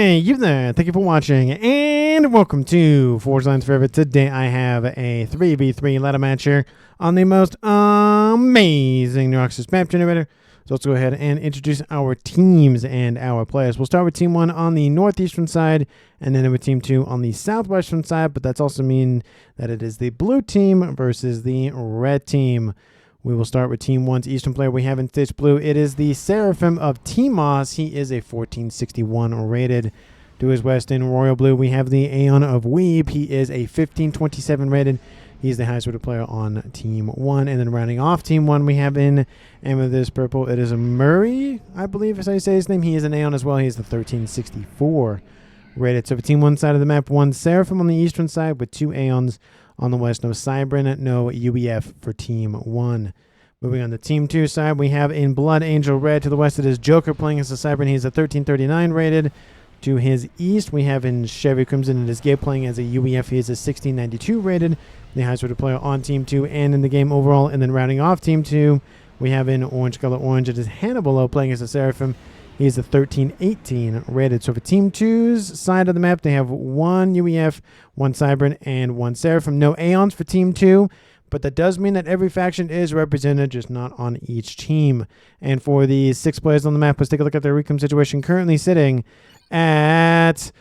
Hey, you there. Thank you for watching, and welcome to Forge Lines Forever. Today I have a 3v3 ladder match here on the most amazing Noxus map generator. So let's go ahead and introduce our teams and our players. We'll start with Team 1 on the northeastern side, and then with Team 2 on the southwestern side, but that's also mean that it is the blue team versus the red team. We will start with Team 1's Eastern player we have in Stitch Blue. It is the Seraphim of TMoS. He is a 1461 rated. To his west in Royal Blue, we have the Aeon of Weeb. He is a 1527 rated. He's the highest rated player on Team 1. And then rounding off Team 1, we have in Amethyst Purple. It is a Murel, I believe is how you say his name. He is an Aeon as well. He is the 1364 rated. So for Team 1 side of the map, one Seraphim on the eastern side with two Aeons. On the west, no Cybran, no UEF for Team 1. Moving on to Team 2 side, we have in Blood Angel Red. To the west, it is Jokr playing as a Cybran. He's a 1339 rated. To his east, we have in Chevy Crimson, it is Gabe playing as a UEF. He is a 1692 rated. The highest rated player on Team 2 and in the game overall. And then rounding off Team 2, we have in Orange Color Orange, it is Hannibalo playing as a Seraphim. He's a 1318 rated. So for Team 2's side of the map, they have one UEF, one Cybran, and one Seraphim. No Aeons for Team 2, but that does mean that every faction is represented, just not on each team. And for the 6 players on the map, let's take a look at their reclaim situation. Currently sitting at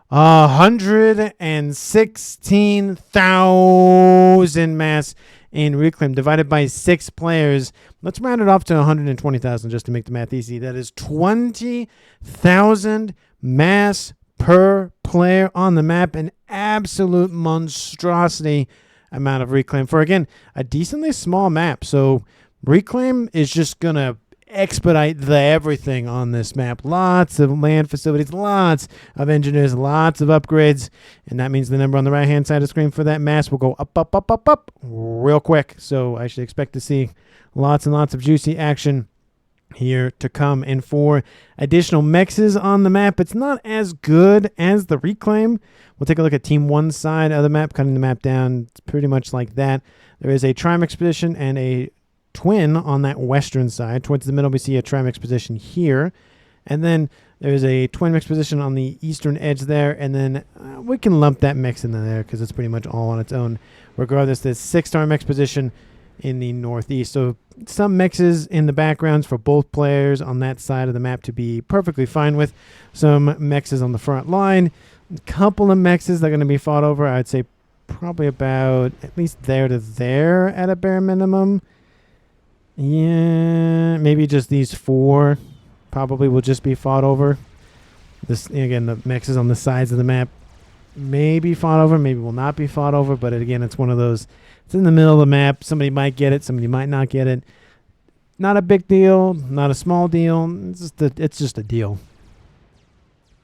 116,000 mass in reclaim divided by 6 players. Let's round it off to 120,000 just to make the math easy. That is 20,000 mass per player on the map. An absolute monstrosity amount of reclaim for, again, a decently small map. So reclaim is just going to expedite the everything on this map. Lots of land facilities, lots of engineers, lots of upgrades, and that means the number on the right hand side of the screen for that mass will go up real quick. So I should expect to see lots and lots of juicy action here to come. And for additional mexes on the map, it's not as good as the reclaim. We'll take a look at Team 1's side of the map, cutting the map down. It's pretty much like that. There is a Trim Expedition and a Twin on that western side. Towards the middle, we see a Trimix position here. And then there's a Twin Mix position on the eastern edge there. And then we can lump that mix in there because it's pretty much all on its own. Regardless, there's 6-star mix position in the northeast. So some mixes in the backgrounds for both players on that side of the map to be perfectly fine with. Some mixes on the front line. A couple of mixes that are going to be fought over. I'd say probably about at least there to there at a bare minimum. Yeah, maybe just these 4 probably will just be fought over. This, again, the mixes on the sides of the map may be fought over, maybe will not be fought over, but again, it's one of those, it's in the middle of the map. Somebody might get it, somebody might not get it. Not a big deal, not a small deal. It's just a deal.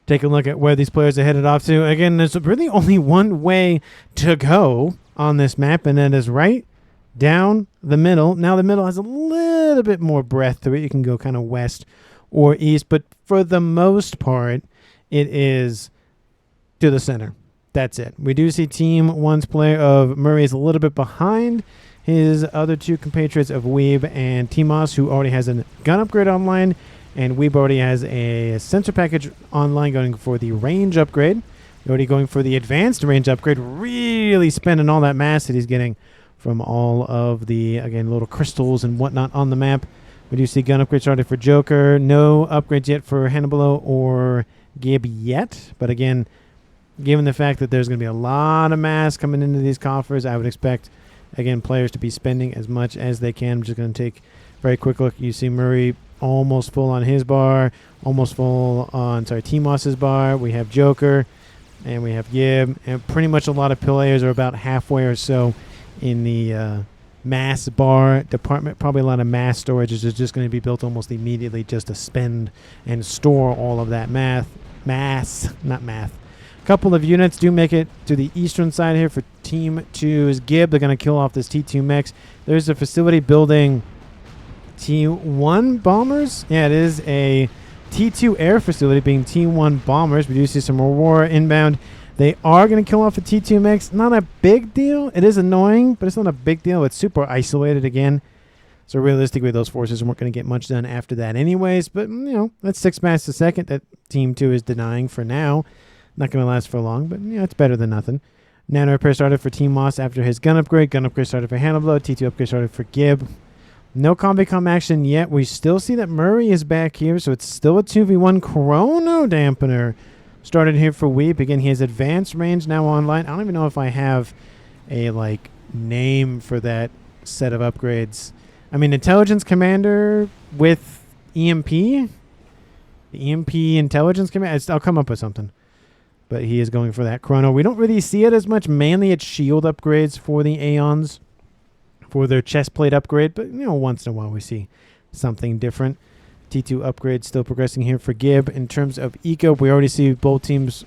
Take a look at where these players are headed off to. Again, there's really only one way to go on this map, and that is right down the middle. Now the middle has a little bit more breadth to it. You can go kind of west or east, but for the most part, it is to the center. That's it. We do see Team 1's player of Murray is a little bit behind his other 2 compatriots of Weeb and TMoS, who already has a gun upgrade online, and Weeb already has a sensor package online going for the range upgrade. Already going for the advanced range upgrade, really spending all that mass that he's getting from all of the, again, little crystals and whatnot on the map. We do see gun upgrade started for Jokr. No upgrades yet for Hannibalo or Gib yet. But again, given the fact that there's going to be a lot of mass coming into these coffers, I would expect, again, players to be spending as much as they can. I'm just going to take a very quick look. You see Murray almost full on his bar, almost full on, TMoS's bar. We have Jokr, and we have Gib. And pretty much a lot of players are about halfway or so in the mass bar department. Probably a lot of mass storage is just going to be built almost immediately just to spend and store all of that mass. A couple of units do make it to the eastern side here for Team 2's Gib. They're going to kill off this T2 mix. There's a facility building T1 bombers. Yeah, it is a T2 air facility being T1 bombers. We do see some Aurora inbound. They are going to kill off a T2 mix. Not a big deal. It is annoying, but it's not a big deal. It's super isolated again. So realistically, those forces weren't going to get much done after that anyways. But, that's 6 mass a second that Team 2 is denying for now. Not going to last for long, but, it's better than nothing. Nano repair started for TMoS after his gun upgrade. Gun upgrade started for Hannibalo. T2 upgrade started for Gib. No combi-com action yet. We still see that Murray is back here, so it's still a 2v1 Chrono Dampener. Started here for Weeb. Again, he has advanced range now online. I don't even know if I have a, name for that set of upgrades. I mean, Intelligence Commander with EMP? The EMP Intelligence Commander? I'll come up with something. But he is going for that Chrono. We don't really see it as much. Mainly it's shield upgrades for the Aeons for their chest plate upgrade. But, once in a while we see something different. T2 upgrade still progressing here for Gib. In terms of eco, we already see both teams,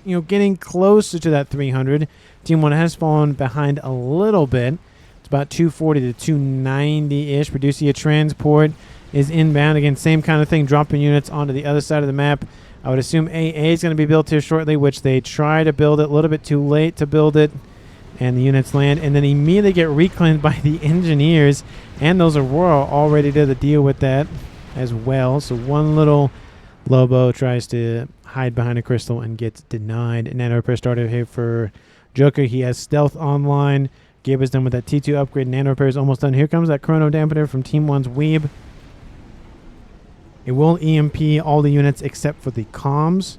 getting closer to that 300. Team 1 has fallen behind a little bit. It's about 240 to 290-ish. We do see a transport is inbound. Again, same kind of thing, dropping units onto the other side of the map. I would assume AA is going to be built here shortly, which they try to build it a little bit too late to build it. And the units land and then immediately get reclaimed by the engineers. And those Aurora already did the deal with that as well. So one little Lobo tries to hide behind a crystal and gets denied. Nano repair started here for Jokr. He has stealth online. Gib is done with that T2 upgrade. Nano repair is almost done. Here comes that Chrono Dampener from Team 1's Weeb. It will EMP all the units except for the comms.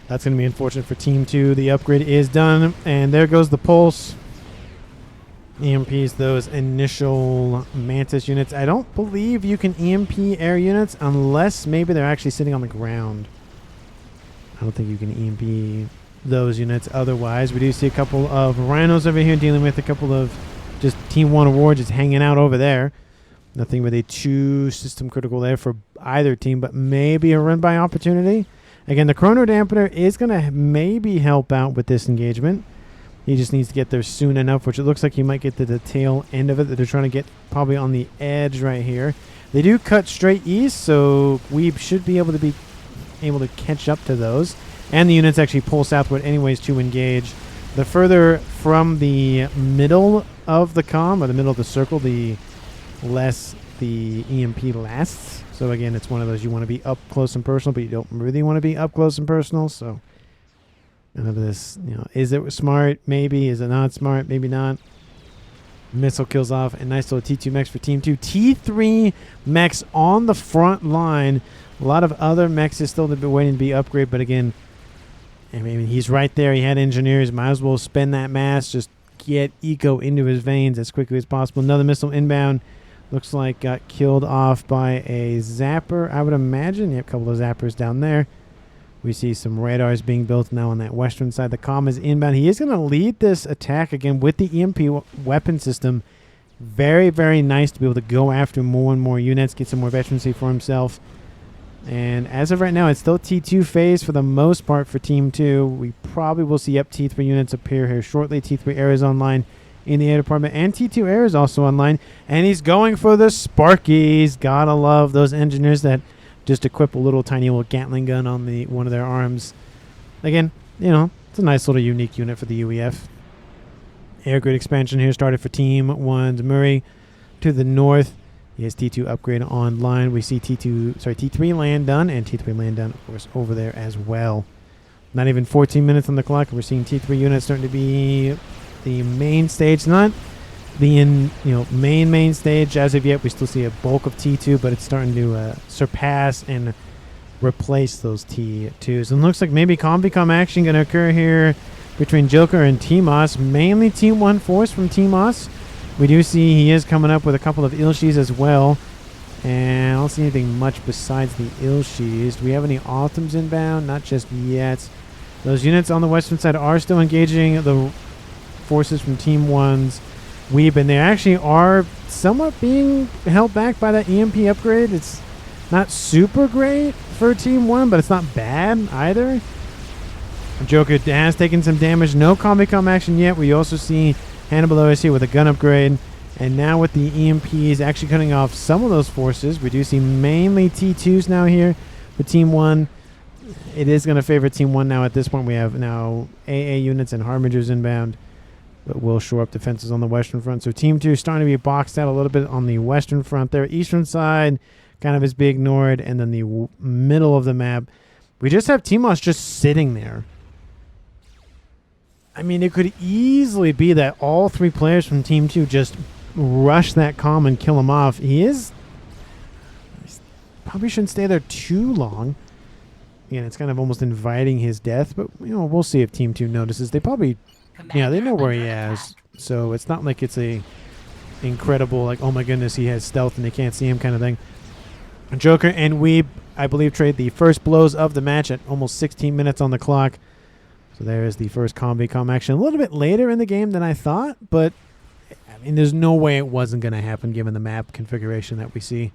That's going to be unfortunate for Team 2. The upgrade is done. And there goes the pulse. EMPs those initial Mantis units. I don't believe you can EMP air units unless maybe they're actually sitting on the ground. I don't think you can EMP those units otherwise. We do see a couple of Rhinos over here dealing with a couple of just Team 1 awards just hanging out over there. Nothing really too system critical there for either team, but maybe a run by opportunity. Again, the Chrono Dampener is going to maybe help out with this engagement. He just needs to get there soon enough, which it looks like he might get to the tail end of it that they're trying to get probably on the edge right here. They do cut straight east, so we should be able to catch up to those. And the units actually pull southward anyways to engage. The further from the middle of the comm, or the middle of the circle, the less the EMP lasts. So again, it's one of those you want to be up close and personal, but you don't really want to be up close and personal. So none of this, is it smart? Maybe. Is it not smart? Maybe not. Missile kills off. A nice little T2 mechs for Team 2. T3 mechs on the front line. A lot of other mechs is still waiting to be upgraded, but again, I mean, he's right there. He had engineers. Might as well spend that mass. Just get eco into his veins as quickly as possible. Another missile inbound. Looks like got killed off by a zapper, I would imagine. Yep, a couple of zappers down there. We see some radars being built now on that western side. The comm is inbound. He is going to lead this attack again with the EMP weapon system. Very, very nice to be able to go after more and more units, get some more veterancy for himself. And as of right now, it's still T2 phase for the most part for Team 2. We probably will see T3 units appear here shortly. T3 air is online in the air department, and T2 air is also online. And he's going for the Sparkies. Gotta love those engineers that just equip a little tiny little Gatling gun on one of their arms. Again, it's a nice little unique unit for the UEF. Air grid expansion here started for Team 1's Murray to the north. He has T2 upgrade online. We see T3 land done, and T3 land done, of course, over there as well. Not even 14 minutes on the clock. We're seeing T3 units starting to be the main stage. Not the main stage as of yet. We still see a bulk of T2, but it's starting to surpass and replace those T2s. And looks like maybe combi-com action going to occur here between Jokr and TMoS. Mainly Team 1 force from TMoS. We do see he is coming up with a couple of Ilshis as well. And I don't see anything much besides the Ilshis. Do we have any Autumns inbound? Not just yet. Those units on the western side are still engaging the forces from Team 1's Weeb, and they actually are somewhat being held back by that EMP upgrade. It's not super great for Team 1, but it's not bad either. Jokr has taken some damage. No combi-com action yet. We also see Hannibalo is here with a gun upgrade. And now with the EMPs actually cutting off some of those forces, we do see mainly T2s now here for Team 1. It is going to favor Team 1 now at this point. We have now AA units and Harbingers inbound. but will shore up defenses on the western front. So Team 2 starting to be boxed out a little bit on the western front there. Eastern side kind of is being ignored, and then the middle of the map, we just have TMoS just sitting there. I mean, it could easily be that all 3 players from Team 2 just rush that comm and kill him off. He probably shouldn't stay there too long. Again, it's kind of almost inviting his death, but we'll see if Team 2 notices. They probably, they know where he is, so it's not like it's a incredible, like, oh my goodness, he has stealth and they can't see him kind of thing. Jokr and Weeb, I believe, trade the first blows of the match at almost 16 minutes on the clock. So there is the first comm action. A little bit later in the game than I thought, but I mean, there's no way it wasn't going to happen given the map configuration that we see.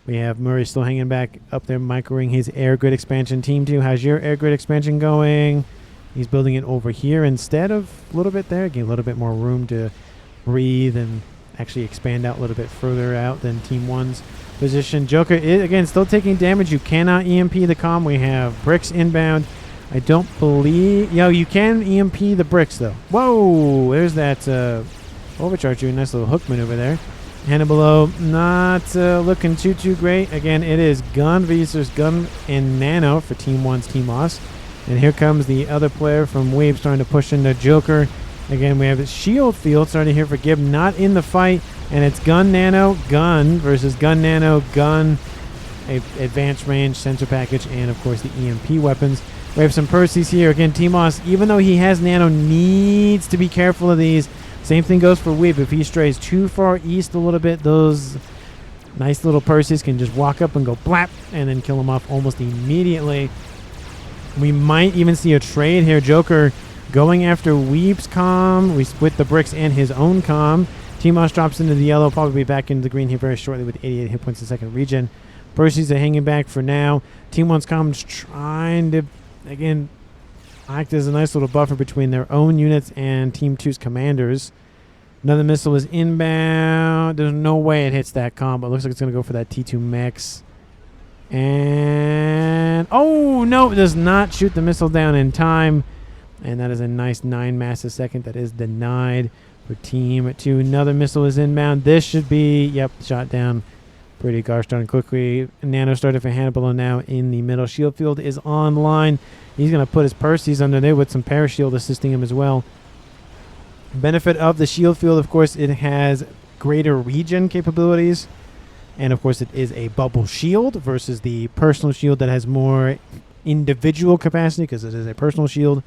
We have Murray still hanging back up there, microing his air grid expansion. Team 2, how's your air grid expansion going? He's building it over here instead of a little bit there. Again, a little bit more room to breathe and actually expand out a little bit further out than Team 1's position. Jokr is, again, still taking damage. You cannot EMP the comm. We have bricks inbound. I don't believe... you can EMP the bricks, though. Whoa! There's that overcharge. Doing a nice little hook maneuver there. Hannibalo not looking too great. Again, it is gun versus gun and nano for Team 1's TMoS. And here comes the other player from Weeb starting to push into Jokr. Again, we have a shield field starting here for Gib, not in the fight. And it's gun nano, gun versus gun nano, gun, advanced range, sensor package, and of course the EMP weapons. We have some Percy's here. Again, TMoS, even though he has nano, needs to be careful of these. Same thing goes for Weeb. If he strays too far east a little bit, those nice little Percy's can just walk up and go blap and then kill him off almost immediately. We might even see a trade here. Jokr going after Weeb's comm. We split the bricks and his own comm. TMoS drops into the yellow, probably back into the green here very shortly with 88 hit points a second regen. Percy's are hanging back for now. Team 1's comm's trying to, again, act as a nice little buffer between their own units and Team 2's commanders. Another missile is inbound. There's no way it hits that comm, but it looks like it's going to go for that T2 mech. And, oh, no, it does not shoot the missile down in time. And that is a nice 9 mass a second. That is denied for Team 2. Another missile is inbound. This should be, yep, shot down pretty gosh darn quickly. Nano started for Hannibalo now in the middle. Shield field is online. He's going to put his Percy's under there with some parashield assisting him as well. Benefit of the shield field, of course, it has greater regen capabilities. And, of course, it is a bubble shield versus the personal shield that has more individual capacity because it is a personal shield.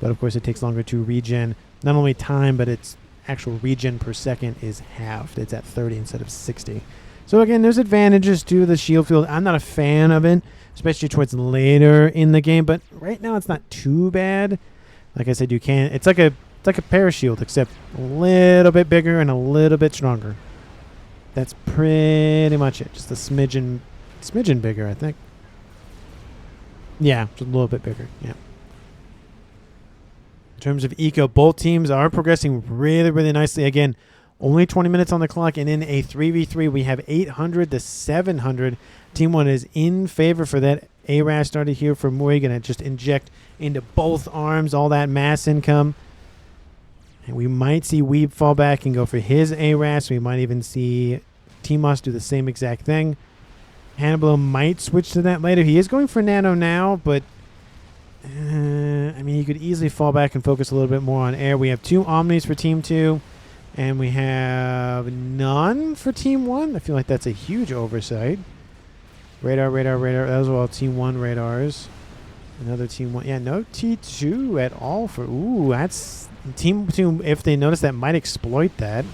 But, of course, it takes longer to regen. Not only time, but its actual regen per second is halved. It's at 30 instead of 60. So, again, there's advantages to the shield field. I'm not a fan of it, especially towards later in the game. But right now, it's not too bad. Like I said, you can. It's like a parashield, except a little bit bigger and a little bit stronger. That's pretty much it. Just a smidgen bigger, I think. Yeah, just a little bit bigger. Yeah. In terms of eco, both teams are progressing really, really nicely. Again, only 20 minutes on the clock, and in a 3v3, we have 800 to 700. Team 1 is in favor for that. ARAS started here for Murel. Going to just inject into both arms all that mass income. And we might see Weeb fall back and go for his ARAS. We might even see TMoS do the same exact thing. Hannibalo might switch to that later. He is going for nano now, but I mean, he could easily fall back and focus a little bit more on air. We have 2 Omnis for Team 2, and we have none for Team 1. I feel like that's a huge oversight. Radar. Those are all Team 1 radars. Another Team 1. Yeah, no T2 at all for... Ooh, that's... Team 2, if they notice that, might exploit that.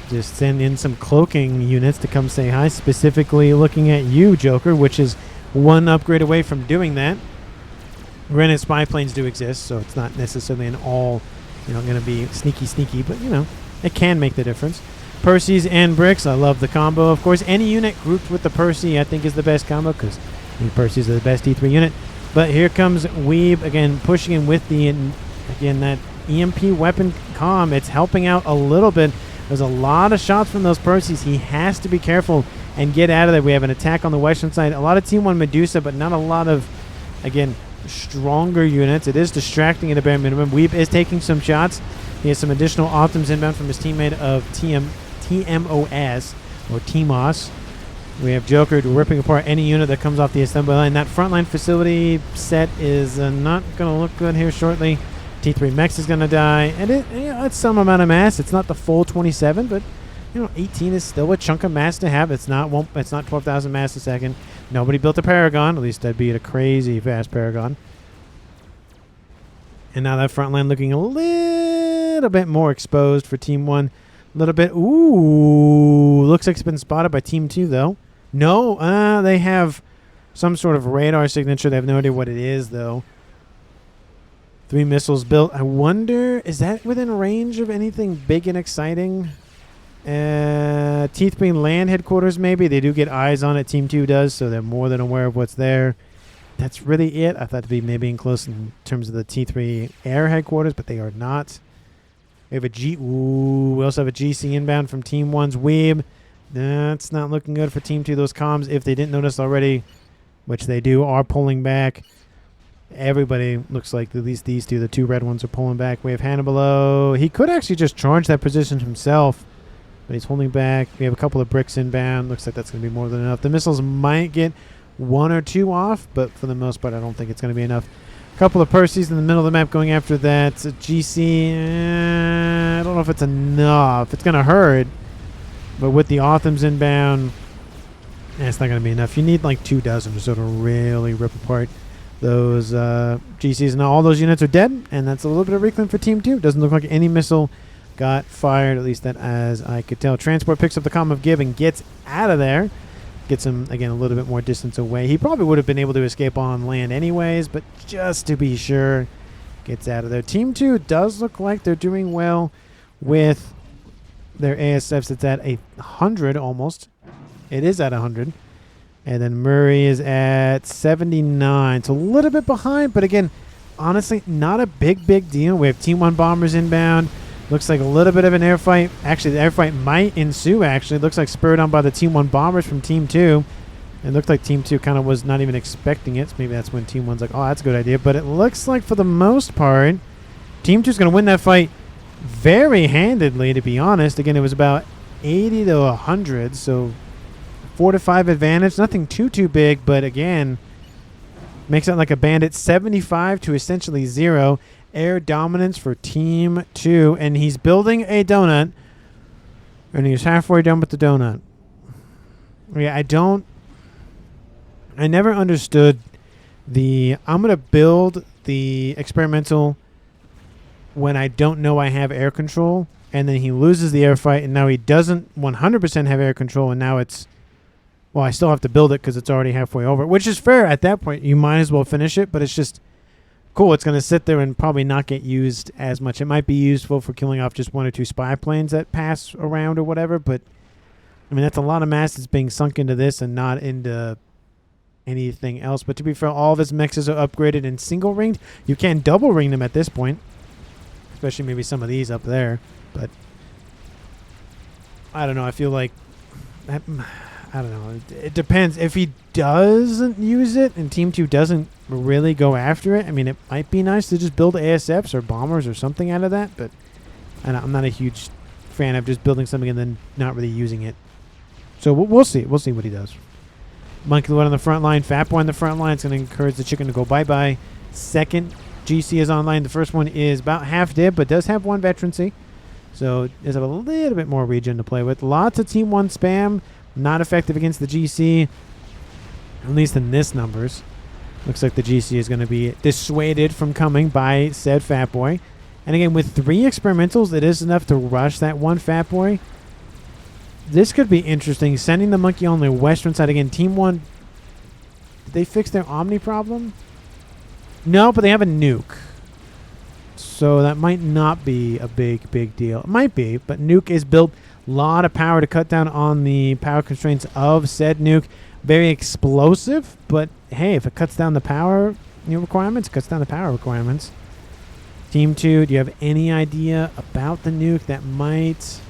Just send in some cloaking units to come say hi, specifically looking at you, Jokr, which is 1 upgrade away from doing that. Granted, spy planes do exist, so it's not necessarily an all, going to be sneaky, but, it can make the difference. Percy's and bricks, I love the combo. Of course, any unit grouped with the Percy, I think, is the best combo, because Percy's the best D3 unit. But here comes Weeb, again, pushing in with the, again, that EMP weapon comm. It's helping out a little bit. There's a lot of shots from those Percy's. He has to be careful and get out of there. We have an attack on the western side. A lot of Team 1 Medusa, but not a lot of, again, stronger units. It is distracting at a bare minimum. Weeb is taking some shots. He has some additional optims inbound from his teammate of TMoS or TMoS. We have Jokr ripping apart any unit that comes off the assembly line. That frontline facility set is not going to look good here shortly. T3 Mex is going to die, and it's some amount of mass. It's not the full 27, but 18 is still a chunk of mass to have. It's not 12,000 mass a second. Nobody built a Paragon. At least that'd be a crazy fast Paragon. And now that front line looking a little bit more exposed for Team 1. A little bit. Ooh. Looks like it's been spotted by Team 2, though. No. They have some sort of radar signature. They have no idea what it is, though. 3 missiles built. I wonder, is that within range of anything big and exciting? T3 land headquarters, maybe. They do get eyes on it. Team 2 does, so they're more than aware of what's there. That's really it. I thought to be maybe in close in terms of the T3 air headquarters, but they are not. We have we also have a GC inbound from Team 1's Weeb. That's not looking good for Team 2. Those comms, if they didn't notice already, which they do, are pulling back. Everybody looks like, at least these two, the 2 red ones, are pulling back. We have Hannibalo. He could actually just charge that position himself, but he's holding back. We have a couple of bricks inbound. Looks like that's going to be more than enough. The missiles might get 1 or 2 off, but for the most part, I don't think it's going to be enough. A couple of Perseus in the middle of the map going after that. GC, I don't know if it's enough. It's going to hurt, but with the Authams inbound, it's not going to be enough. You need like 2 dozen or so to really rip apart those GCs. And all those units are dead, and that's a little bit of reclaim for Team 2. Doesn't look like any missile got fired, at least that as I could tell. Transport picks up the comm of Gib and gets out of there. Gets him, again, a little bit more distance away. He probably would have been able to escape on land anyways, but just to be sure, gets out of there. Team 2 does look like they're doing well with their ASFs. It's at 100 almost. It is at 100. And then Murray is at 79. It's a little bit behind, but again, honestly, not a big deal. We have Team 1 bombers inbound. Looks like a little bit of an air fight. Actually, the air fight might ensue, actually. Looks like spurred on by the Team 1 bombers from Team 2. It looked like Team 2 kind of was not even expecting it. So maybe that's when Team 1's like, oh, that's a good idea. But it looks like for the most part, Team 2's going to win that fight very handedly, to be honest. Again, it was about 80 to 100, so 4 to 5 advantage. Nothing too big, but again, makes it like a bandit. 75 to essentially 0. Air dominance for Team 2, and he's building a donut, and he's halfway done with the donut. Yeah, I never understood I'm going to build the experimental when I don't know I have air control, and then he loses the air fight, and now he doesn't 100% have air control, and now it's, well, I still have to build it because it's already halfway over, which is fair. At that point, you might as well finish it, but it's just cool. It's going to sit there and probably not get used as much. It might be useful for killing off just 1 or 2 spy planes that pass around or whatever, but I mean, that's a lot of mass that's being sunk into this and not into anything else. But to be fair, all of his mexes are upgraded and single ringed. You can double ring them at this point, especially maybe some of these up there, but I don't know. I feel like that, I don't know. It depends. If he doesn't use it and Team 2 doesn't really go after it, I mean, it might be nice to just build ASFs or bombers or something out of that, but I'm not a huge fan of just building something and then not really using it. So we'll see. We'll see what he does. Monkey Lord on the front line. Fat Boy on the front line. It's going to encourage the chicken to go bye-bye. Second GC is online. The first one is about half dib, but does have 1 veterancy. So does have a little bit more regen to play with. Lots of Team 1 spam. Not effective against the GC, at least in this numbers. Looks like the GC is going to be dissuaded from coming by said Fat Boy. And again, with 3 experimentals, it is enough to rush that 1 Fat Boy. This could be interesting. Sending the monkey on the western side. Again, Team 1, did they fix their Omni problem? No, but they have a nuke. So that might not be a big deal. It might be, but Nuke is built. A lot of power to cut down on the power constraints of said Nuke. Very explosive, but hey, if it cuts down the power requirements, it cuts down the power requirements. Team 2, do you have any idea about the Nuke that might...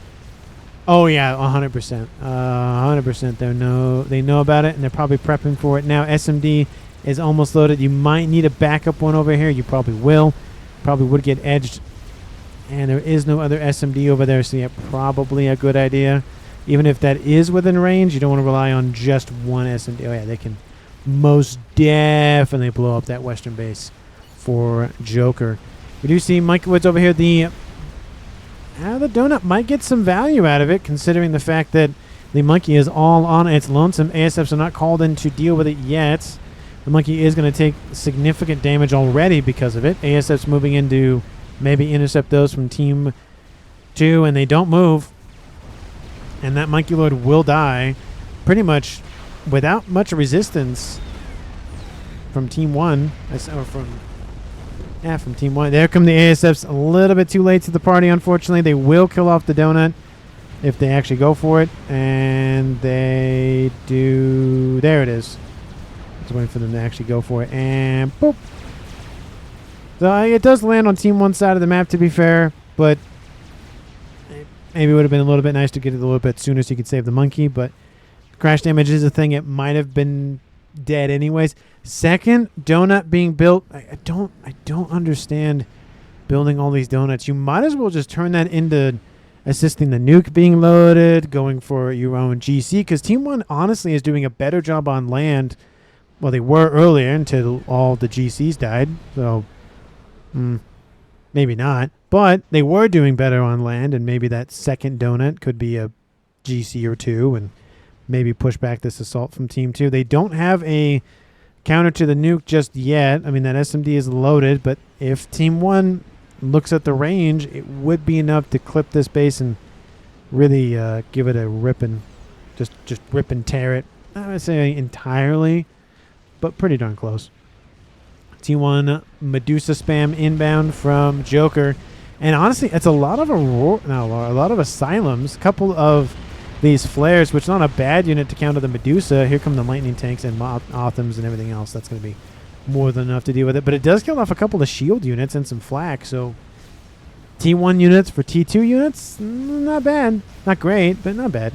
Oh yeah, 100%. 100%. They know about it, and they're probably prepping for it now. SMD is almost loaded. You might need a backup one over here. You probably will. Probably would get edged And there is no other SMD over there, so yeah, probably a good idea. Even if that is within range, you don't want to rely on just one SMD. Oh yeah, they can most definitely blow up that western base for Jokr. We do see Mike Woods over here. The donut might get some value out of it, considering the fact that the monkey is all on its lonesome. ASFs are not called in to deal with it yet. The monkey is going to take significant damage already because of it. ASFs moving in to maybe intercept those from Team 2, and they don't move. And that Monkey Lord will die pretty much without much resistance from Team 1. Or from Team 1. There come the ASFs a little bit too late to the party, unfortunately. They will kill off the donut if they actually go for it. And they do. There it is. Just waiting for them to actually go for it. And boop. So it does land on Team 1's side of the map, to be fair. But maybe it would have been a little bit nice to get it a little bit sooner so you could save the monkey. But crash damage is a thing. It might have been dead anyways. Second donut being built. I don't understand building all these donuts. You might as well just turn that into assisting the nuke being loaded, going for your own GC, because Team 1 honestly is doing a better job on land. Well, they were earlier until all the GCs died. So maybe not. But they were doing better on land, and maybe that second donut could be a GC or two and maybe push back this assault from Team 2. They don't have a counter to the nuke just yet. I mean, that SMD is loaded, but if Team 1 looks at the range, it would be enough to clip this base and really give it a rip and just rip and tear it. I'm not going to say entirely, but pretty darn close. T1 Medusa spam inbound from Jokr. And honestly, it's a lot of a lot of Asylums, a couple of these flares, which is not a bad unit to counter the Medusa. Here come the lightning tanks and Othams and everything else. That's going to be more than enough to deal with it. But it does kill off a couple of shield units and some flak. So T1 units for T2 units, not bad. Not great, but not bad.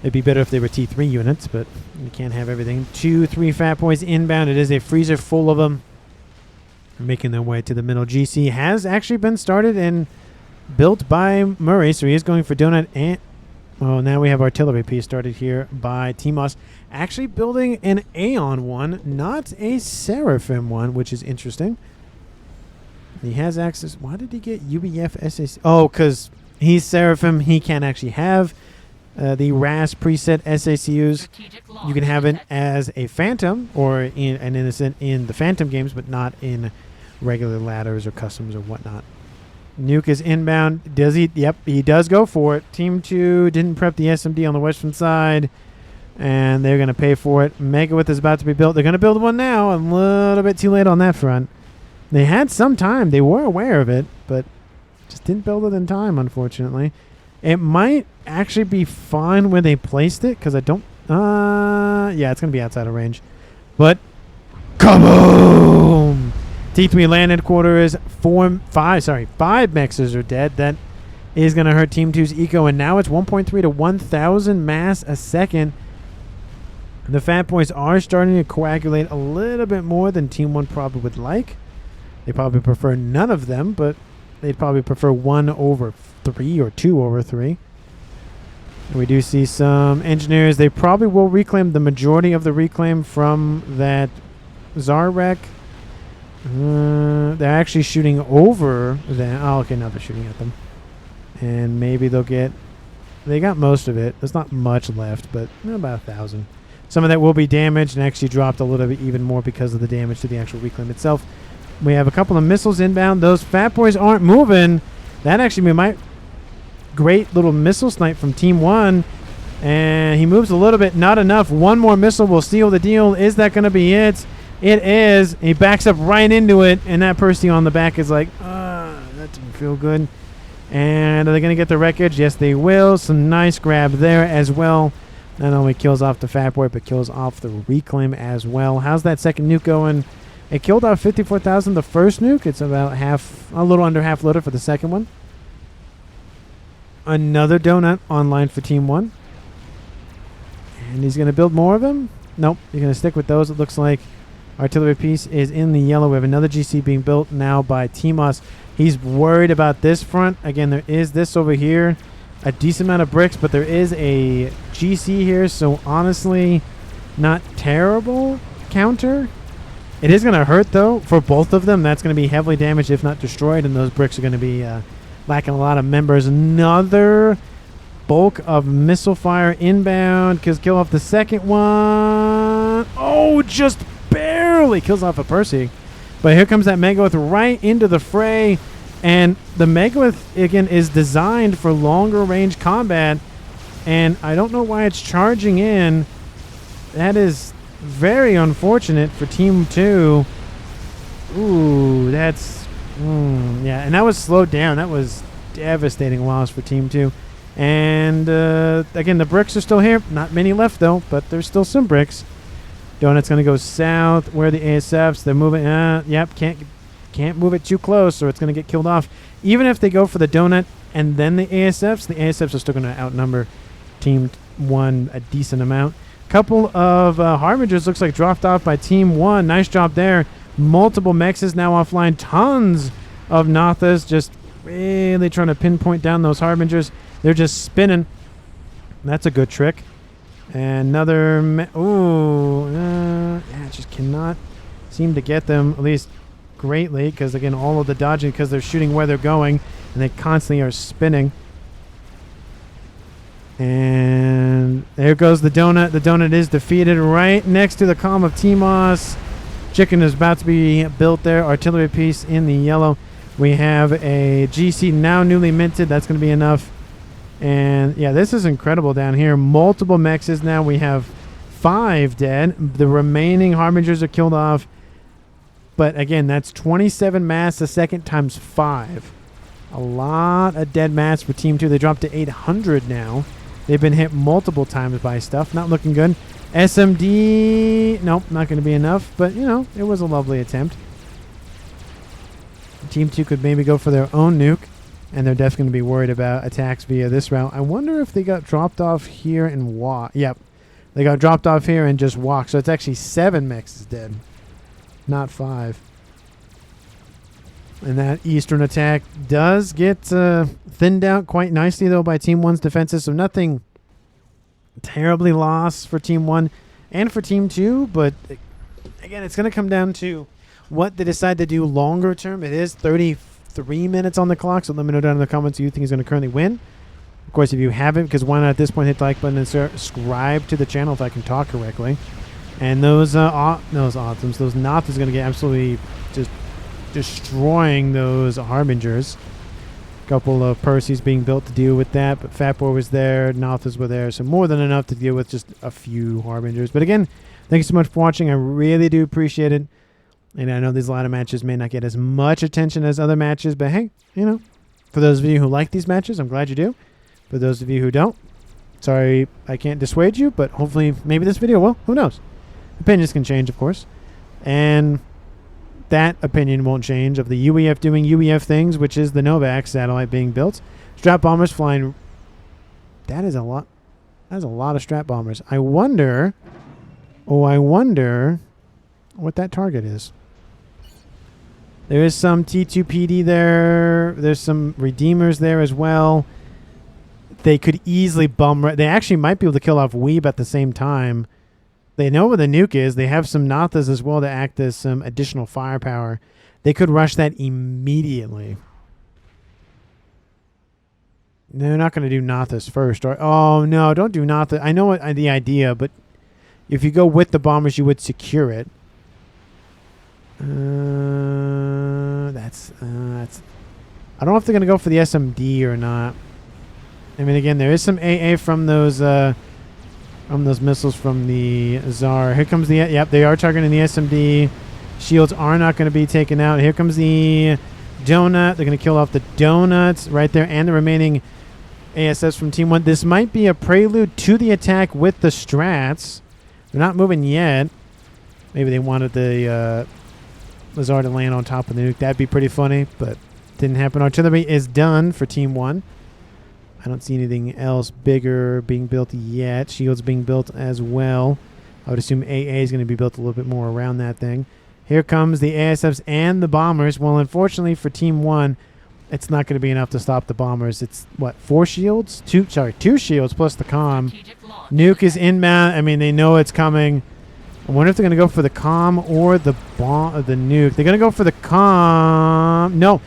It'd be better if they were T3 units, but you can't have everything. 2-3 Fat Boys inbound. It is a freezer full of them. Making their way to the middle. GC has actually been started and built by Murray, so he is going for donut. And now we have artillery piece started here by TMoS. Actually building an Aeon one, not a Seraphim one, which is interesting. He has access. Why did he get UBF SAC? Oh, because he's Seraphim. He can't actually have the RAS preset SACUs. You can have it as a Phantom or in an innocent in the Phantom games, but not in regular ladders or customs or whatnot. Nuke is inbound. Does he? Yep, he does go for it. Team 2 didn't prep the SMD on the western side, and they're going to pay for it. Megawith is about to be built. They're going to build one now. A little bit too late on that front. They had some time. They were aware of it, but just didn't build it in time, unfortunately. It might actually be fine where they placed it, because I don't... yeah, it's going to be outside of range. But... kaboom! T3 land headquarters. 5 mexers are dead. That is going to hurt Team 2's eco, and now it's 1.3 to 1,000 mass a second. The Fat Boys are starting to coagulate a little bit more than Team 1 probably would like. They probably prefer none of them, but they'd probably prefer 1 over 3 or 2 over 3. And we do see some engineers. They probably will reclaim the majority of the reclaim from that Zarek. They're actually shooting over them. Oh, okay, now they're shooting at them. And maybe they'll get... They got most of it. There's not much left, but about 1,000. Some of that will be damaged and actually dropped a little bit even more because of the damage to the actual reclaim itself. We have a couple of missiles inbound. Those Fat Boys aren't moving. That actually might... Great little missile snipe from Team 1. And he moves a little bit. Not enough. One more missile will seal the deal. Is that going to be it? It is. He backs up right into it. And that person on the back is like, that didn't feel good. And are they going to get the wreckage? Yes, they will. Some nice grab there as well. Not only kills off the Fat Boy, but kills off the reclaim as well. How's that second nuke going? It killed off 54,000 the first nuke. It's about a little under half loaded for the second one. Another donut online for Team 1. And he's going to build more of them? Nope. He's going to stick with those, it looks like. artillery piece is in the yellow. We have another GC being built now by TMoS. He's worried about this front. Again, there is this over here. A decent amount of bricks, but there is a GC here. So honestly, not terrible counter. It is going to hurt, though, for both of them. That's going to be heavily damaged, if not destroyed, and those bricks are going to be lacking a lot of members. Another bulk of missile fire inbound. Kill off the second one. Oh, just barely kills off a Percy. But here comes that Megalith right into the fray. And the Megalith, again, is designed for longer range combat. And I don't know why it's charging in. That is very unfortunate for Team 2. Ooh, that's... yeah, and that was slowed down. That was devastating loss for Team 2. And, again, the bricks are still here. Not many left, though, but there's still some bricks. Donut's going to go south. Where are the ASFs? They're moving. Yep, can't move it too close or it's going to get killed off. Even if they go for the Donut and then the ASFs are still going to outnumber Team 1 a decent amount. Couple of Harbingers looks like dropped off by Team 1. Nice job there. Multiple mexes now offline. Tons of Nothas just really trying to pinpoint down those Harbingers. They're just spinning. That's a good trick. Another... yeah, just cannot seem to get them, at least greatly, because, again, all of the dodging, because they're shooting where they're going, and they constantly are spinning. And there goes the Donut. The Donut is defeated right next to the column of TMoS. Chicken is about to be built there. Artillery piece in the yellow. We have a GC now newly minted. That's going to be enough. And, yeah, this is incredible down here. Multiple mexes now. We have 5 dead. The remaining Harbingers are killed off. But, again, that's 27 mass a second times 5. A lot of dead mass for Team 2. They dropped to 800 now. They've been hit multiple times by stuff. Not looking good. SMD. Nope, not going to be enough. But, you know, it was a lovely attempt. Team 2 could maybe go for their own nuke. And they're definitely going to be worried about attacks via this route. I wonder if they got dropped off here and walked. Yep. They got dropped off here and just walked. So it's actually 7 mexes dead. Not 5. And that eastern attack does get thinned out quite nicely, though, by Team 1's defenses. So nothing terribly lost for Team 1 and for Team 2. But, again, it's going to come down to what they decide to do longer term. It is 33 minutes on the clock, so let me know down in the comments who you think is going to currently win. Of course, if you haven't, because why not at this point hit the like button and subscribe to the channel if I can talk correctly. And those Autumns, those Noth is going to get absolutely just destroying those Harbingers. A couple of Percys being built to deal with that, but Fat Boy was there, Nothas were there, so more than enough to deal with just a few Harbingers. But again, thank you so much for watching. I really do appreciate it. And I know these ladder matches may not get as much attention as other matches, but hey, you know, for those of you who like these matches, I'm glad you do. For those of you who don't, sorry I can't dissuade you, but hopefully maybe this video will. Who knows? Opinions can change, of course. And that opinion won't change of the UEF doing UEF things, which is the Novak satellite being built. Strat bombers flying. That is a lot. That's a lot of strat bombers. I wonder what that target is. There is some T2PD there. There's some Redeemers there as well. They could easily they actually might be able to kill off Weeb at the same time. They know where the nuke is. They have some Nothas as well to act as some additional firepower. They could rush that immediately. They're not going to do Nothas first. Oh, no, don't do Nothas. I know the idea, but if you go with the bombers, you would secure it. That's I don't know if they're going to go for the SMD or not. I mean, again, there is some AA from those missiles from the Tsar. Here comes the... Yep, they are targeting the SMD. Shields are not going to be taken out. Here comes the Donut. They're going to kill off the Donuts right there and the remaining ASS from Team 1. This might be a prelude to the attack with the Strats. They're not moving yet. Maybe they wanted the Lazar to land on top of the nuke. That'd be pretty funny, but didn't happen. Artillery is done for Team 1. I don't see anything else bigger being built yet. Shields being built as well. I would assume AA is going to be built a little bit more around that thing. Here comes the ASFs and the bombers. Well, unfortunately for Team 1, it's not going to be enough to stop the bombers. It's, what, 4 shields? 2 shields plus the comm. Nuke is inbound. I mean, they know it's coming. I wonder if they're going to go for the comm or the nuke. They're going to go for the comm. No.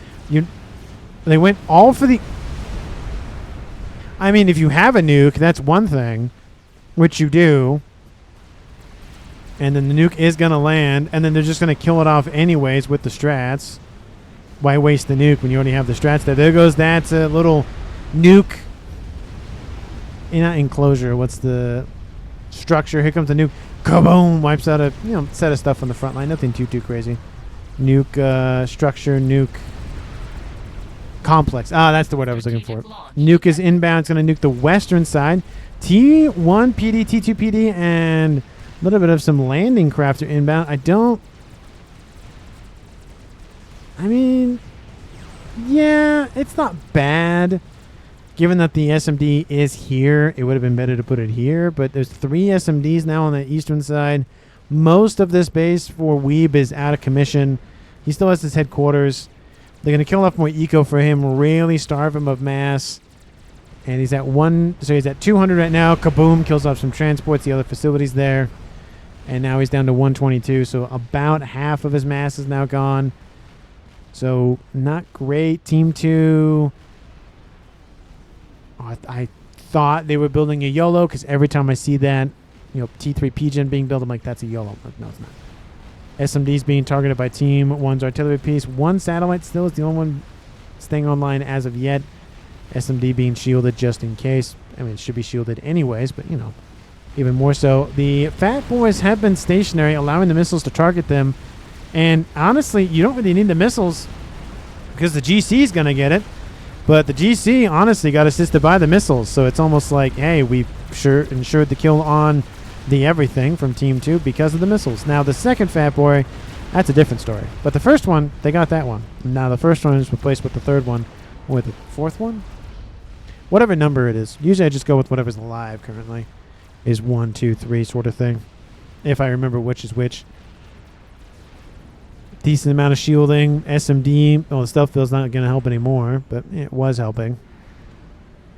They went all for the... I mean, if you have a nuke, that's one thing, which you do. And then the nuke is going to land, and then they're just going to kill it off anyways with the strats. Why waste the nuke when you already have the strats there? There goes that little nuke. Not enclosure. What's the structure? Here comes the nuke. Kaboom! Wipes out a set of stuff on the front line. Nothing too crazy. Nuke structure. Nuke complex. Ah, that's the word I was looking for. Nuke is inbound. It's going to nuke the western side. T1 PD, T2 PD, and a little bit of some landing craft are inbound. I mean, yeah, it's not bad. Given that the SMD is here, it would have been better to put it here. But there's 3 SMDs now on the eastern side. Most of this base for Weeb is out of commission. He still has his headquarters. They're going to kill off more eco for him, really starve him of mass. And he's at he's at 200 right now. Kaboom, kills off some transports, the other facilities there. And now he's down to 122. So about half of his mass is now gone. So not great. Team 2. I thought they were building a YOLO because every time I see that, T3 PGen being built, I'm like, that's a YOLO. But no, it's not. SMDs being targeted by Team 1's artillery piece. 1 satellite still is the only one staying online as of yet. SMD being shielded just in case. I mean, it should be shielded anyways, but, even more so. The Fat Boys have been stationary, allowing the missiles to target them. And honestly, you don't really need the missiles because the GC is going to get it. But the GC, honestly, got assisted by the missiles. So it's almost like, hey, we've ensured the kill on the everything from Team 2 because of the missiles. Now, the second Fat Boy, that's a different story. But the first one, they got that one. Now, the first one is replaced with the third one. With the fourth one? Whatever number it is. Usually I just go with whatever's alive currently. Is 1, 2, 3 sort of thing. If I remember which is which. Decent amount of shielding. SMD. Well, the stealth field's not going to help anymore, but it was helping.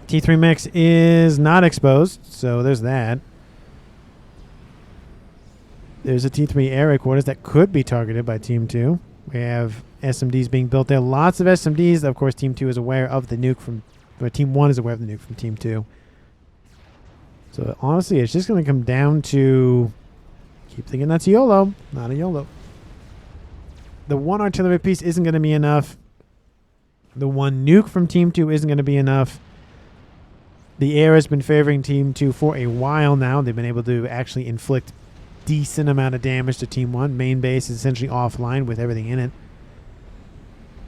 T3 mix is not exposed, so there's that. There's a T3 air headquarters that could be targeted by Team 2. We have SMDs being built there. Lots of SMDs. Of course, Team 2 is aware of the nuke from... Or Team 1 is aware of the nuke from Team 2. So, honestly, it's just going to come down to... Keep thinking that's YOLO. Not a YOLO. The 1 artillery piece isn't going to be enough. The 1 nuke from Team 2 isn't going to be enough. The air has been favoring Team 2 for a while now. They've been able to actually inflict decent amount of damage to Team 1. Main base is essentially offline with everything in it.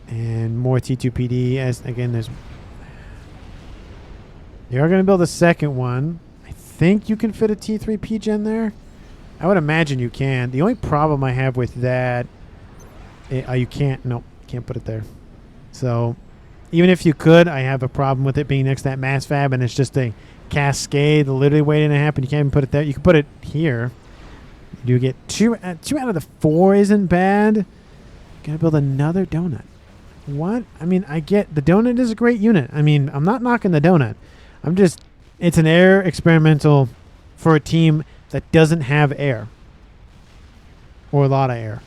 And more T2 PD. As again, they are going to build a second one. I think you can fit a T3 PGen there. I would imagine you can. The only problem I have with that... you can't. Nope. Can't put it there. So, even if you could, I have a problem with it being next to that mass fab, and it's just a cascade literally waiting to happen. You can't even put it there. You can put it here. You get 2 out of the 4 isn't bad. Gotta build another donut. What? I mean, I get the donut is a great unit. I mean, I'm not knocking the donut. It's an air experimental for a team that doesn't have air. Or a lot of air.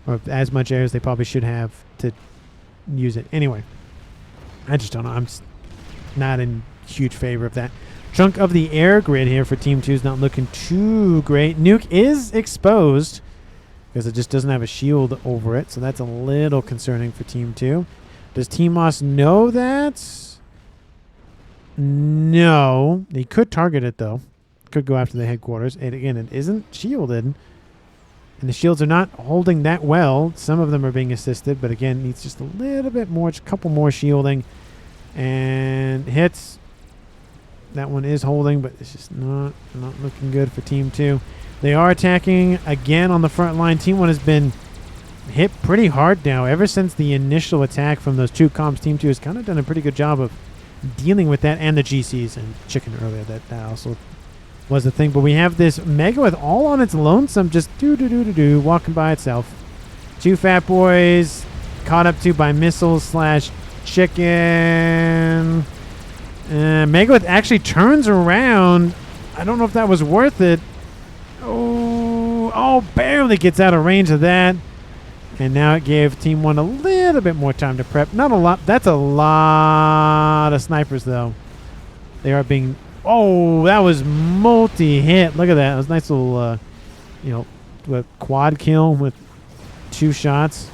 Or as much air as they probably should have to use it. Anyway, I just don't know. I'm not in huge favor of that. Chunk of the air grid here for Team 2 is not looking too great. Nuke is exposed because it just doesn't have a shield over it. So that's a little concerning for Team 2. Does TMoS know that? No. They could target it, though. Could go after the headquarters. And again, it isn't shielded. And the shields are not holding that well. Some of them are being assisted, but again, needs just a little bit more, just a couple more shielding. And hits. That one is holding, but it's just not looking good for Team 2. They are attacking again on the front line. Team 1 has been hit pretty hard now. Ever since the initial attack from those 2 comps, Team 2 has kind of done a pretty good job of dealing with that, and the GCs and chicken earlier. That also was the thing. But we have this Mega with all on its lonesome, just walking by itself. 2 Fat Boys caught up to by missiles slash chicken. Megawith actually turns around. I don't know if that was worth it. Oh, barely gets out of range of that. And now it gave Team 1 a little bit more time to prep. Not a lot. That's a lot of snipers, though. They are being... Oh, that was multi-hit. Look at that. That was a nice little, quad kill with 2 shots.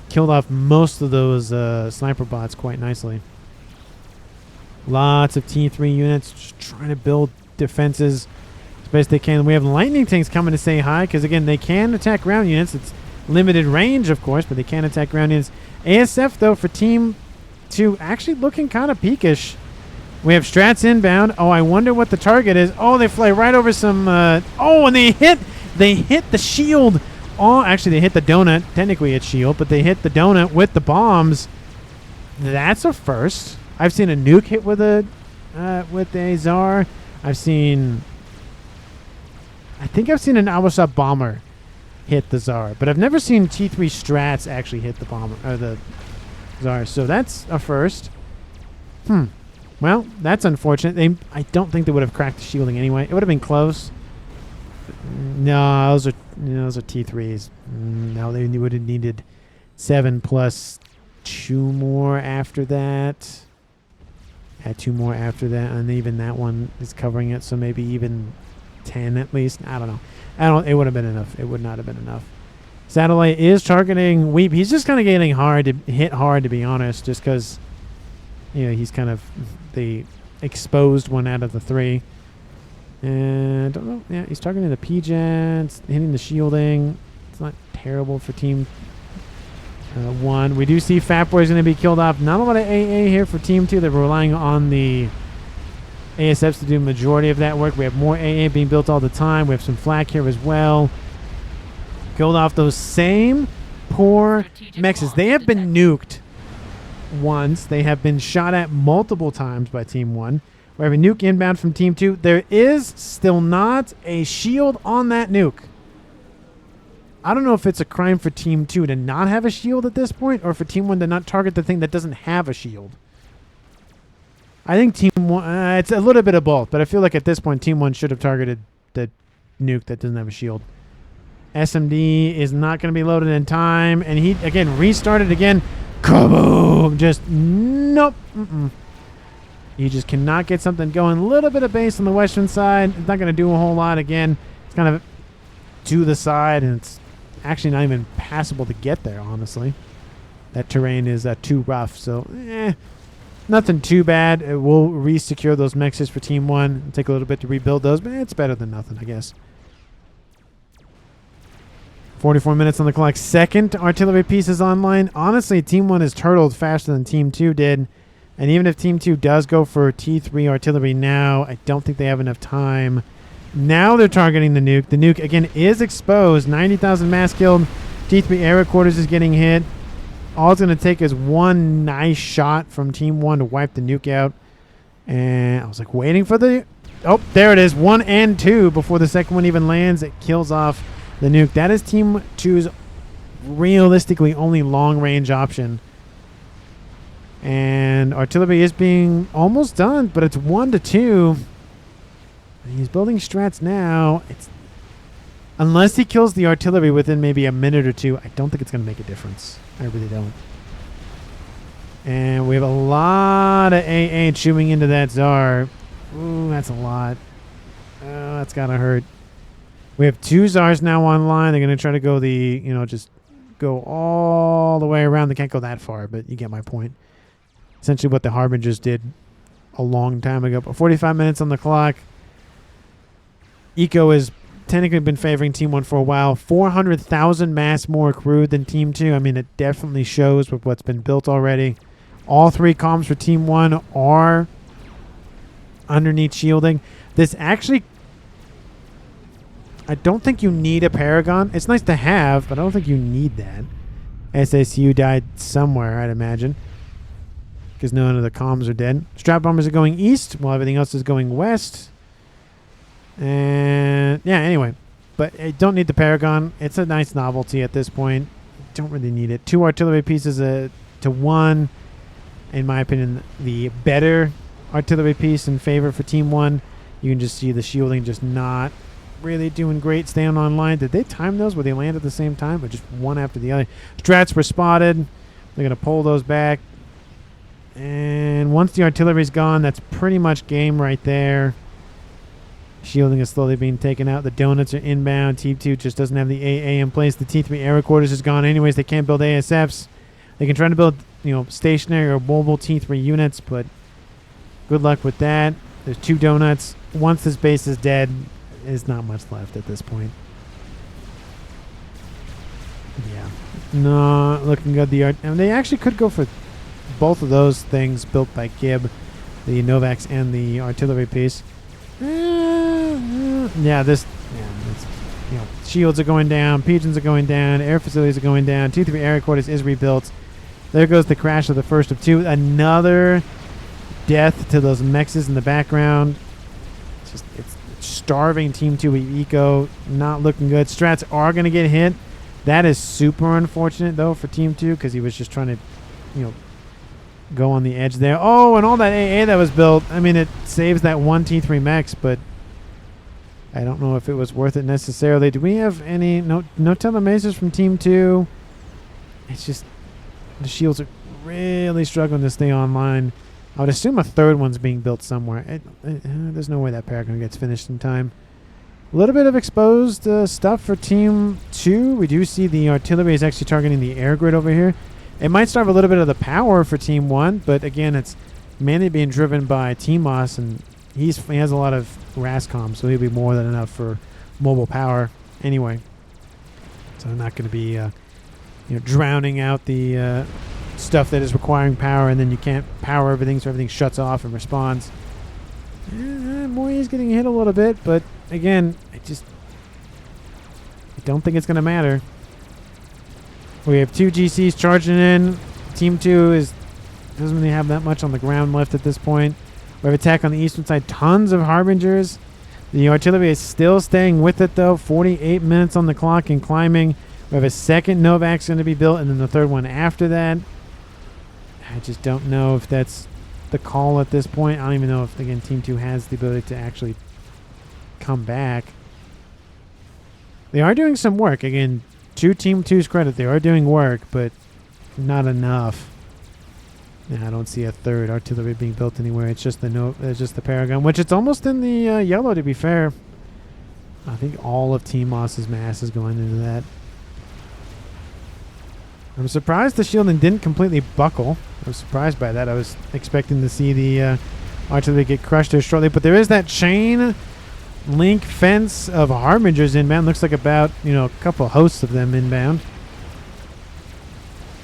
Killed off most of those sniper bots quite nicely. Lots of T3 units just trying to build defenses as best they can. We have lightning tanks coming to say hi because, again, they can attack ground units. It's limited range, of course, but they can attack ground units. ASF, though, for Team 2 actually looking kind of peakish. We have strats inbound. Oh, I wonder what the target is. Oh, they fly right over some... and they hit the shield. Oh, actually, they hit the donut. Technically, it's shield, but they hit the donut with the bombs. That's a first. I've seen a nuke hit with a Czar. I think I've seen an Awashop bomber hit the Czar, but I've never seen T3 strats actually hit the bomber or the Czar. So that's a first. Well, that's unfortunate. I don't think they would have cracked the shielding anyway. It would have been close. No, those are T3s. No, they would have needed 7 plus 2 more after that. Had 2 more after that, and even that one is covering it, so maybe even 10 at least. I don't know. It would have been enough. It would not have been enough. Satellite is targeting Weeb. He's just kind of getting hit hard, to be honest, just because he's kind of the exposed one out of the 3. And I don't know. Yeah, he's targeting the P-Jets, hitting the shielding. It's not terrible for Team 1. We do see Fat Boy's going to be killed off. Not a lot of AA here for Team 2. They're relying on the ASFs to do the majority of that work. We have more AA being built all the time. We have some flak here as well. Killed off those same poor mexes. They have been nuked once. They have been shot at multiple times by Team 1. We have a nuke inbound from Team 2. There is still not a shield on that nuke. I don't know if it's a crime for Team 2 to not have a shield at this point, or for Team 1 to not target the thing that doesn't have a shield. I think Team 1... it's a little bit of both, but I feel like at this point, Team 1 should have targeted the nuke that doesn't have a shield. SMD is not going to be loaded in time, and he, again, restarted again. Kaboom! Just, nope. You just cannot get something going. A little bit of base on the western side. It's not going to do a whole lot. Again, it's kind of to the side, and it's actually not even passable to get there, honestly. That terrain is too rough, so nothing too bad. We'll re-secure those mexes for Team 1. It'll take a little bit to rebuild those, but it's better than nothing, I guess. 44 minutes on the clock. Second artillery piece is online. Honestly, Team 1 is turtled faster than Team 2 did. And even if Team 2 does go for T3 artillery now, I don't think they have enough time. Now they're targeting the nuke. The nuke, again, is exposed. 90,000 mass killed. T3 air recorders is getting hit. All it's going to take is one nice shot from Team 1 to wipe the nuke out. And I was like waiting for the... Oh, there it is. 1 and 2 before the second one even lands. It kills off the nuke. That is Team 2's realistically only long-range option. And artillery is being almost done, but it's 1 to 2. He's building strats now. Unless he kills the artillery within maybe a minute or 2, I don't think it's going to make a difference. I really don't. And we have a lot of AA chewing into that Czar. Ooh, that's a lot. Oh, that's got to hurt. We have 2 Czars now online. They're going to try to go just go all the way around. They can't go that far, but you get my point. Essentially what the Harbingers did a long time ago. But 45 minutes on the clock. Eco has technically been favoring Team 1 for a while. 400,000 mass more accrued than Team 2. I mean, it definitely shows with what's been built already. All 3 comms for Team 1 are underneath shielding. This actually... I don't think you need a Paragon. It's nice to have, but I don't think you need that. SACU died somewhere, I'd imagine. Because none of the comms are dead. Strap bombers are going east, while everything else is going west. And yeah, anyway. But I don't need the Paragon. It's a nice novelty at this point. Don't really need it. 2 artillery pieces to 1. In my opinion, the better artillery piece in favor for Team 1. You can just see the shielding just not really doing great staying online. Did they time those where they land at the same time, or just one after the other? Strats were spotted. They're going to pull those back. And once the artillery's gone, that's pretty much game right there. Shielding is slowly being taken out. The donuts are inbound. Team 2 just doesn't have the AA in place. The T3 air recorders is gone anyways. They can't build ASFs. They can try to build, stationary or mobile T3 units, but good luck with that. There's 2 donuts. Once this base is dead, there's not much left at this point. Yeah. No, looking good. And they actually could go for both of those things built by Gib, the Novax and the artillery piece. Shields are going down, pigeons are going down, air facilities are going down, T3 air quarters is rebuilt. There goes the crash of the first of 2. Another death to those mexes in the background. It's starving Team 2 eco, not looking good. Strats are going to get hit. That is super unfortunate though for Team 2 because he was just trying to, go on the edge there. Oh, and all that AA that was built. I mean, it saves that 1 T3 Mex, but I don't know if it was worth it necessarily. Do we have any... No telemasers from Team 2. It's just... The shields are really struggling to stay online. I would assume a third one's being built somewhere. There's no way that Paragon gets finished in time. A little bit of exposed stuff for Team 2. We do see the artillery is actually targeting the air grid over here. It might starve a little bit of the power for Team 1, but again, it's mainly being driven by TMoS, and he has a lot of RASCOM, so he'll be more than enough for mobile power anyway. So I'm not going to be drowning out the stuff that is requiring power, and then you can't power everything, so everything shuts off and responds. Moyes getting hit a little bit, but again, I don't think it's going to matter. We have 2 GCs charging in. Team 2 doesn't really have that much on the ground left at this point. We have attack on the eastern side. Tons of Harbingers. The artillery is still staying with it, though. 48 minutes on the clock and climbing. We have a second Novax going to be built, and then the third one after that. I just don't know if that's the call at this point. I don't even know if, again, Team 2 has the ability to actually come back. They are doing some work. Again, to Team 2's credit, they are doing work, but not enough. I don't see a third artillery being built anywhere. It's just the Paragon, which it's almost in the yellow, to be fair. I think all of TMoS's mass is going into that. I'm surprised the shielding didn't completely buckle. I was surprised by that. I was expecting to see the artillery get crushed there shortly, but there is that chain link fence of Harbingers inbound. Looks like about, a couple hosts of them inbound.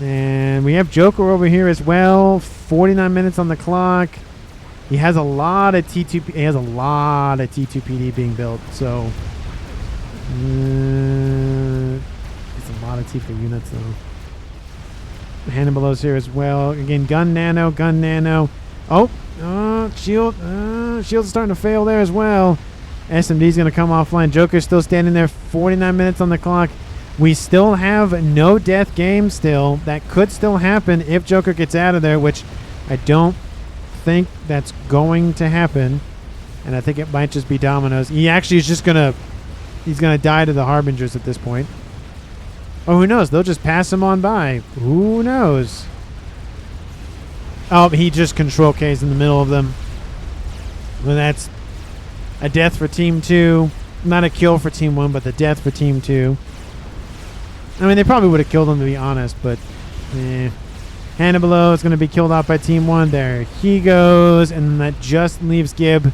And we have Jokr over here as well. 49 minutes on the clock. He has a lot of T2. He has a lot of T2PD being built. So it's a lot of T3 units though. Hannibalo's here as well. Again, gun nano. Oh, shield's starting to fail there as well. SMD's going to come offline. Joker's still standing there. 49 minutes on the clock. We still have no death game still. That could still happen if Jokr gets out of there, which I don't think that's going to happen. And I think it might just be dominoes. He actually is just going to... He's going to die to the Harbingers at this point. Oh, who knows? They'll just pass him on by. Who knows? Oh, he just control K's in the middle of them. Well, that's a death for Team 2. Not a kill for Team 1, but the death for Team 2. I mean, they probably would have killed him, to be honest, but Hannibalo is going to be killed off by Team 1. There he goes, and that just leaves Gib.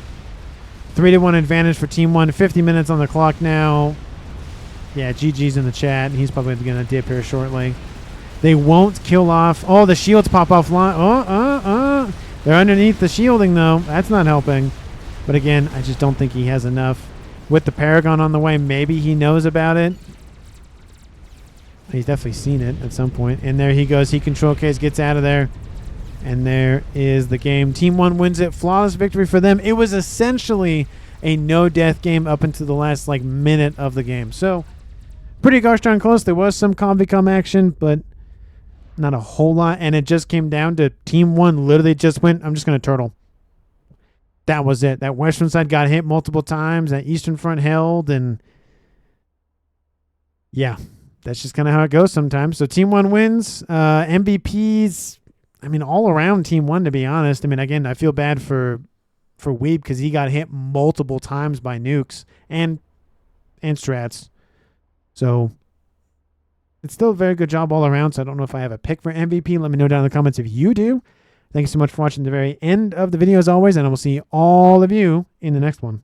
3-1 advantage for Team 1. 50 minutes on the clock now. Yeah, GG's in the chat. He's probably going to dip here shortly. They won't kill off. Oh, the shields pop offline. They're underneath the shielding, though. That's not helping. But again, I just don't think he has enough. With the Paragon on the way, maybe he knows about it. He's definitely seen it at some point. And there he goes. He control case, gets out of there. And there is the game. Team 1 wins it. Flawless victory for them. It was essentially a no-death game up until the last like minute of the game. So pretty gosh darn close. There was some conv action, but not a whole lot. And it just came down to Team 1 literally just went, I'm just going to turtle. That was it. That western side got hit multiple times. That eastern front held. And yeah, that's just kind of how it goes sometimes. So Team 1 wins. MVPs, I mean, all around Team 1, to be honest. I mean, again, I feel bad for Weeb because he got hit multiple times by nukes and strats. So it's still a very good job all around. So I don't know if I have a pick for MVP. Let me know down in the comments if you do. Thank you so much for watching the very end of the video as always, and I will see all of you in the next one.